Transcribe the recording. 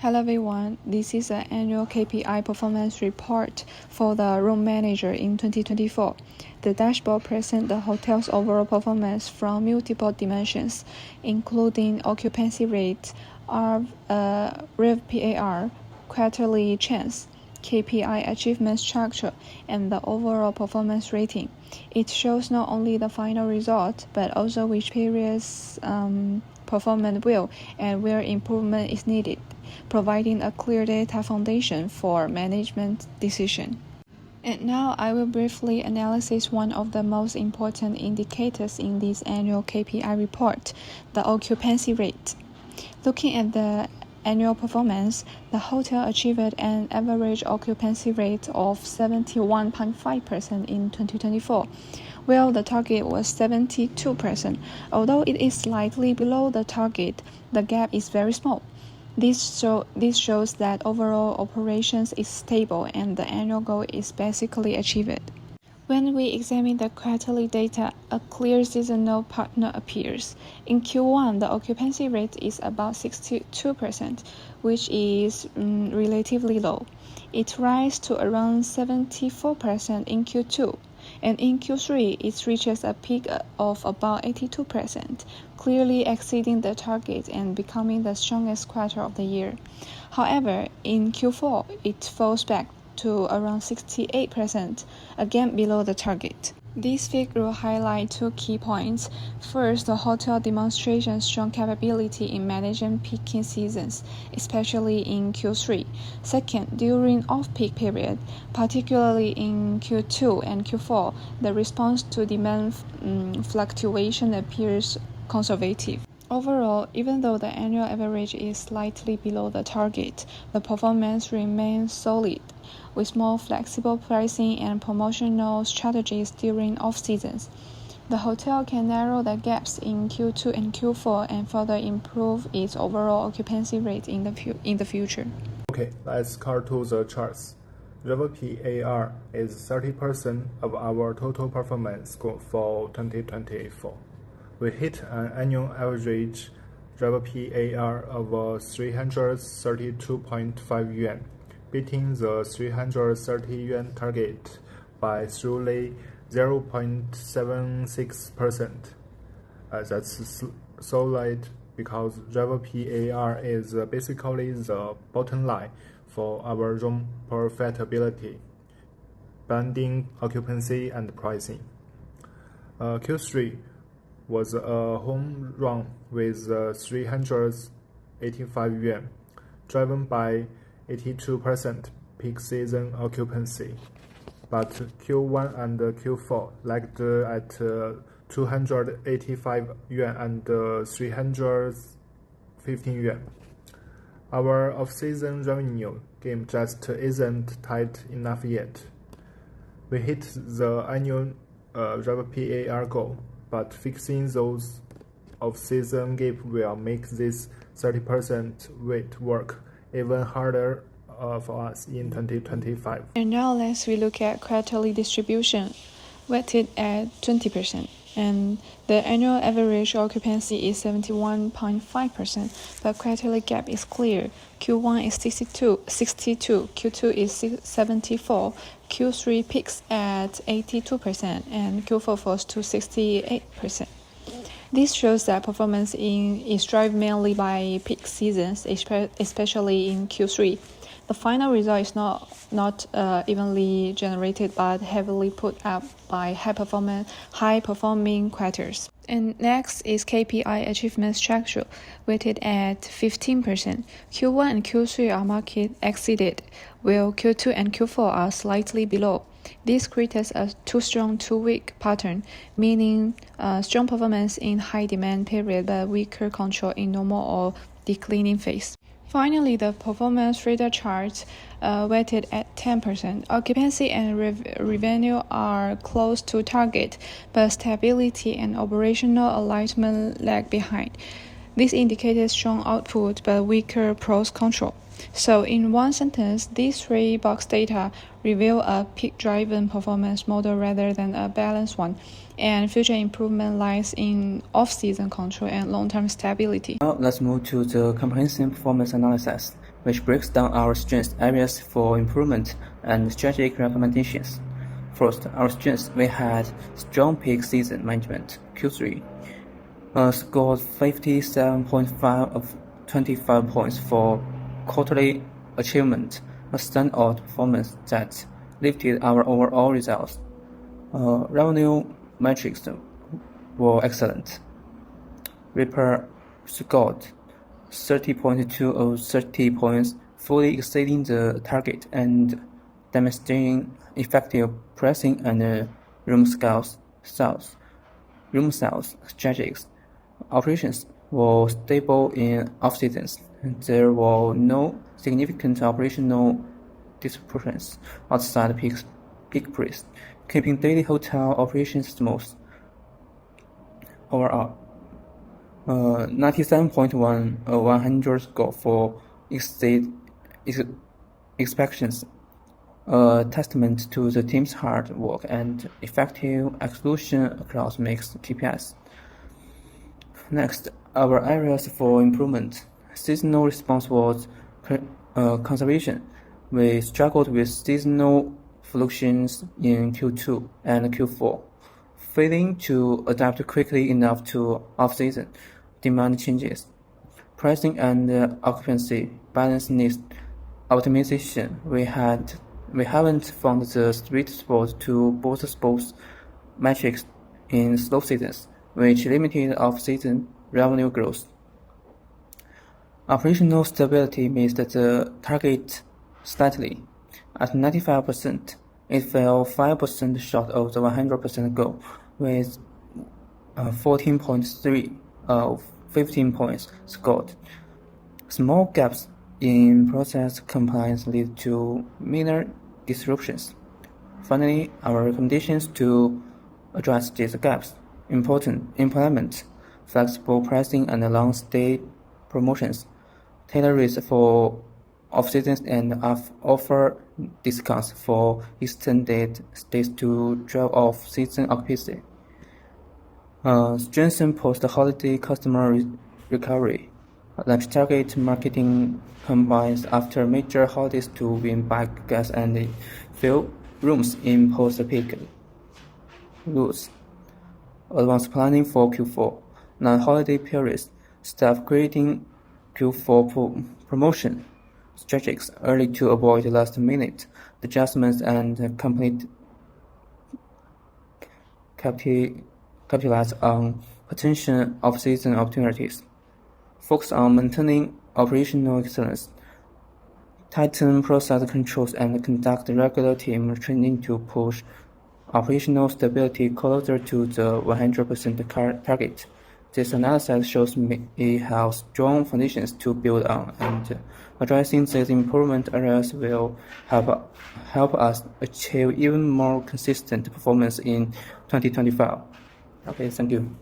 Hello everyone, this is an annual KPI performance report for the room manager in 2024. The dashboard presents the hotel's overall performance from multiple dimensions, including occupancy rate, RevPAR, quarterly trends, KPI achievement structure, and the overall performance rating. It shows not only the final result, but also which periods performed well and where improvement is needed, providing a clear data foundation for management decision. And now I will briefly analyze one of the most important indicators in this annual KPI report, the occupancy rate. Looking at the annual performance, the hotel achieved an average occupancy rate of 71.5% in 2024, while the target was 72%. Although it is slightly below the target, the gap is very small. This shows that overall operations is stable and the annual goal is basically achieved. When we examine the quarterly data, a clear seasonal pattern appears. In Q1, the occupancy rate is about 62%, which is relatively low. It rises to around 74% in Q2, and in Q3, it reaches a peak of about 82%, clearly exceeding the target and becoming the strongest quarter of the year. However, in Q4, it falls back to around 68%, again below the target. This figure highlights two key points. First, the hotel demonstrates strong capability in managing peaking seasons, especially in Q3. Second, during off-peak period, particularly in Q2 and Q4, the response to demand fluctuation appears conservative. Overall, even though the annual average is slightly below the target, the performance remains solid, with more flexible pricing and promotional strategies during off-seasons. The hotel can narrow the gaps in Q2 and Q4 and further improve its overall occupancy rate in the future. Okay, let's cut to the charts. RevPAR is 30% of our total performance goal for 2024. We hit an annual average RevPAR of 332.5 yuan, beating the 330 yuan target by solely 0.76%. That's solid because RevPAR is basically the bottom line for our room profitability, blending occupancy and pricing. Q3 was a home run with 385 yuan, driven by 82% peak season occupancy. But Q1 and Q4 lagged at 285 yuan and 315 yuan. Our off-season revenue game just isn't tight enough yet. We hit the annual RevPAR goal, but fixing those off-season gap will make this 30% weight work even harder for us in 2025. And now let's look at quarterly distribution, weighted at 20%. And the annual average occupancy is 71.5%. The quarterly gap is clear. Q1 is 62, Q2 is 74, Q3 peaks at 82%, and Q4 falls to 68%. This shows that performance is driven mainly by peak seasons, especially in Q3. The final result is not evenly generated but heavily put up by high-performing quarters. And next is KPI achievement structure, weighted at 15%. Q1 and Q3 are market exceeded, while Q2 and Q4 are slightly below. This creates a too-strong, too-weak pattern, meaning strong performance in high-demand period but weaker control in normal or declining phase. Finally, the performance radar chart weighted at 10%. Occupancy and revenue are close to target, but stability and operational alignment lag behind. This indicated strong output but weaker pros control. So in one sentence, these three box data reveal a peak-driven performance model rather than a balanced one, and future improvement lies in off-season control and long-term stability. Now let's move to the comprehensive performance analysis. which breaks down our strength areas for improvement and strategic recommendations. First, our strengths: we had strong peak season management. Q3 scored 57.5 of 25 points for quarterly achievement, a standout performance that lifted our overall results. Revenue metrics were excellent. Reaper scored 30.2 of 30 points, fully exceeding the target and demonstrating effective pricing and room sales strategies. Operations were stable in off-seasons. There were no significant operational disruptions outside peak periods, keeping daily hotel operations smooth. Overall, 97.1 100 score for exceed expectations, a testament to the team's hard work and effective execution across mixed KPIs. Next, our areas for improvement. Seasonal response was conservation. We struggled with seasonal fluctuations in Q2 and Q4, failing to adapt quickly enough to off-season demand changes. Pricing and occupancy balance needs optimization. We haven't found the sweet spot to boost both metrics in slow seasons, which limited off-season revenue growth. Operational stability missed the target slightly. At 95%, it fell 5% short of the 100% goal, with 14.3 of 15 points scored. Small gaps in process compliance lead to minor disruptions. Finally, our recommendations to address these gaps: implement flexible pricing and long-stay promotions, tailor rates for off-seasons, and offer discounts for extended stays to drive off-season occupancy. Strengthen post-holiday customer recovery. Launch target marketing campaigns after major holidays to win back guests and fill rooms in post-peak routes. Advanced planning for Q4. Non-holiday periods. Staff creating Q4 promotion strategies early to avoid last-minute adjustments and capitalize on potential off-season opportunities. Focus on maintaining operational excellence. Tighten process controls and conduct regular team training to push operational stability closer to the 100% target. This analysis shows we have strong foundations to build on, and addressing these improvement areas will help us achieve even more consistent performance in 2025. Okay, thank you.